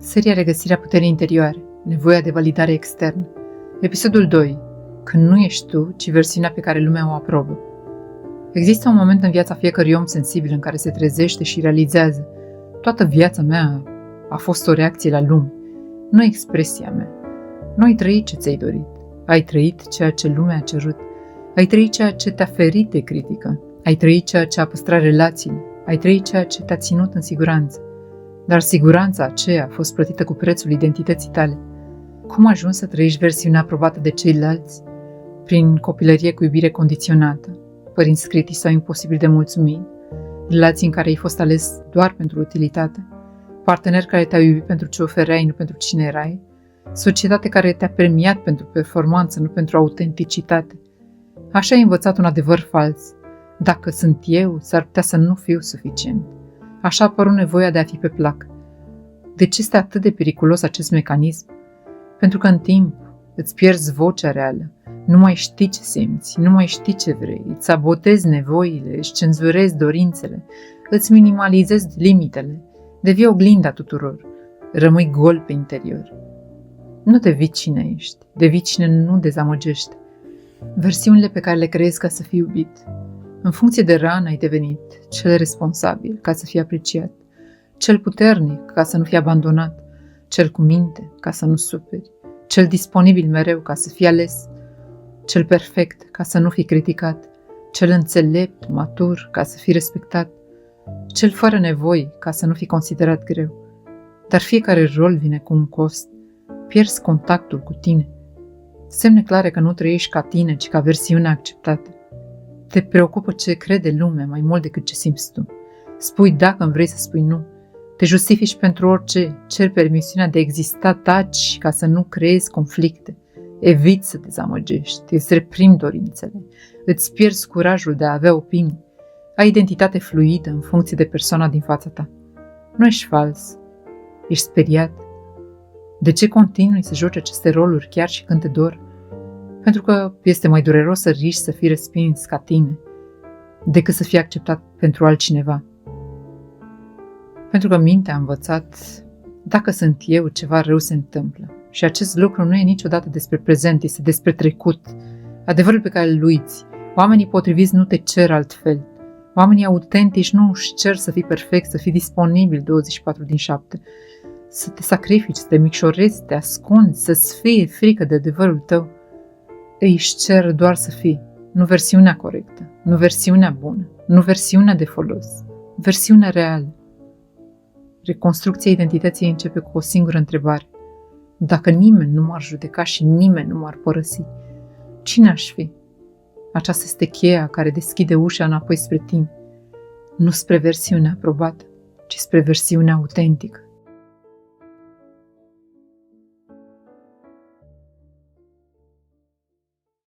Seria Regăsirea puterii interioare, nevoia de validare externă. Episodul 2. Când nu ești tu, ci versiunea pe care lumea o aprobă. Există un moment în viața fiecărui om sensibil în care se trezește și realizează: toată viața mea a fost o reacție la lume, nu expresia mea. Nu ai trăit ce ți-ai dorit, ai trăit ceea ce lumea a cerut, ai trăit ceea ce te-a ferit de critică, ai trăit ceea ce a păstrat relațiile, ai trăit ceea ce te-a ținut în siguranță. Dar siguranța aceea a fost plătită cu prețul identității tale. Cum ajungi să trăiești versiunea aprobată de ceilalți? Prin copilărie cu iubire condiționată, părinți critici sau imposibil de mulțumit, relații în care ai fost ales doar pentru utilitate, parteneri care te-au iubit pentru ce ofereai, nu pentru cine erai, societate care te-a premiat pentru performanță, nu pentru autenticitate. Așa ai învățat un adevăr fals: dacă sunt eu, s-ar putea să nu fiu suficient. Așa a apărut nevoia de a fi pe plac. De ce este atât de periculos acest mecanism? Pentru că în timp îți pierzi vocea reală, nu mai știi ce simți, nu mai știi ce vrei, îți sabotezi nevoile, își cenzurezi dorințele, îți minimalizezi limitele, devii oglinda tuturor, rămâi gol pe interior. Nu devii cine ești, devii cine nu dezamăgește. Versiunile pe care le creezi ca să fii iubit. În funcție de rană ai devenit cel responsabil ca să fii apreciat, cel puternic ca să nu fii abandonat, cel cu minte ca să nu suferi, cel disponibil mereu ca să fii ales, cel perfect ca să nu fii criticat, cel înțelept, matur ca să fii respectat, cel fără nevoi ca să nu fii considerat greu. Dar fiecare rol vine cu un cost. Pierzi contactul cu tine. Semne clare că nu trăiești ca tine, ci ca versiunea acceptată. Te preocupă ce crede lumea mai mult decât ce simți tu. Spui da când vrei să spui nu. Te justifici pentru orice, ceri permisiunea de a exista, taci ca să nu creezi conflicte. Eviți să dezamăgești, îți reprimi dorințele, îți pierzi curajul de a avea opinii. Ai identitate fluidă în funcție de persoana din fața ta. Nu ești fals, ești speriat. De ce continui să joci aceste roluri chiar și când te dor? Pentru că este mai dureros să riști să fii respins ca tine decât să fii acceptat pentru altcineva. Pentru că mintea a învățat: dacă sunt eu, ceva rău se întâmplă. Și acest lucru nu e niciodată despre prezent, este despre trecut. Adevărul pe care îl uiți. Oamenii potriviți nu te cer altfel. Oamenii autentici nu își cer să fii perfect, să fii disponibil 24/7, să te sacrifici, să te micșorezi, să te ascunzi, să-ți fie frică de adevărul tău. Ei își cer doar să fii, nu versiunea corectă, nu versiunea bună, nu versiunea de folos, versiunea reală. Reconstrucția identității începe cu o singură întrebare: dacă nimeni nu m-ar judeca și nimeni nu m-ar părăsi, cine aș fi? Aceasta este cheia care deschide ușa înapoi spre tine, nu spre versiunea aprobată, ci spre versiunea autentică.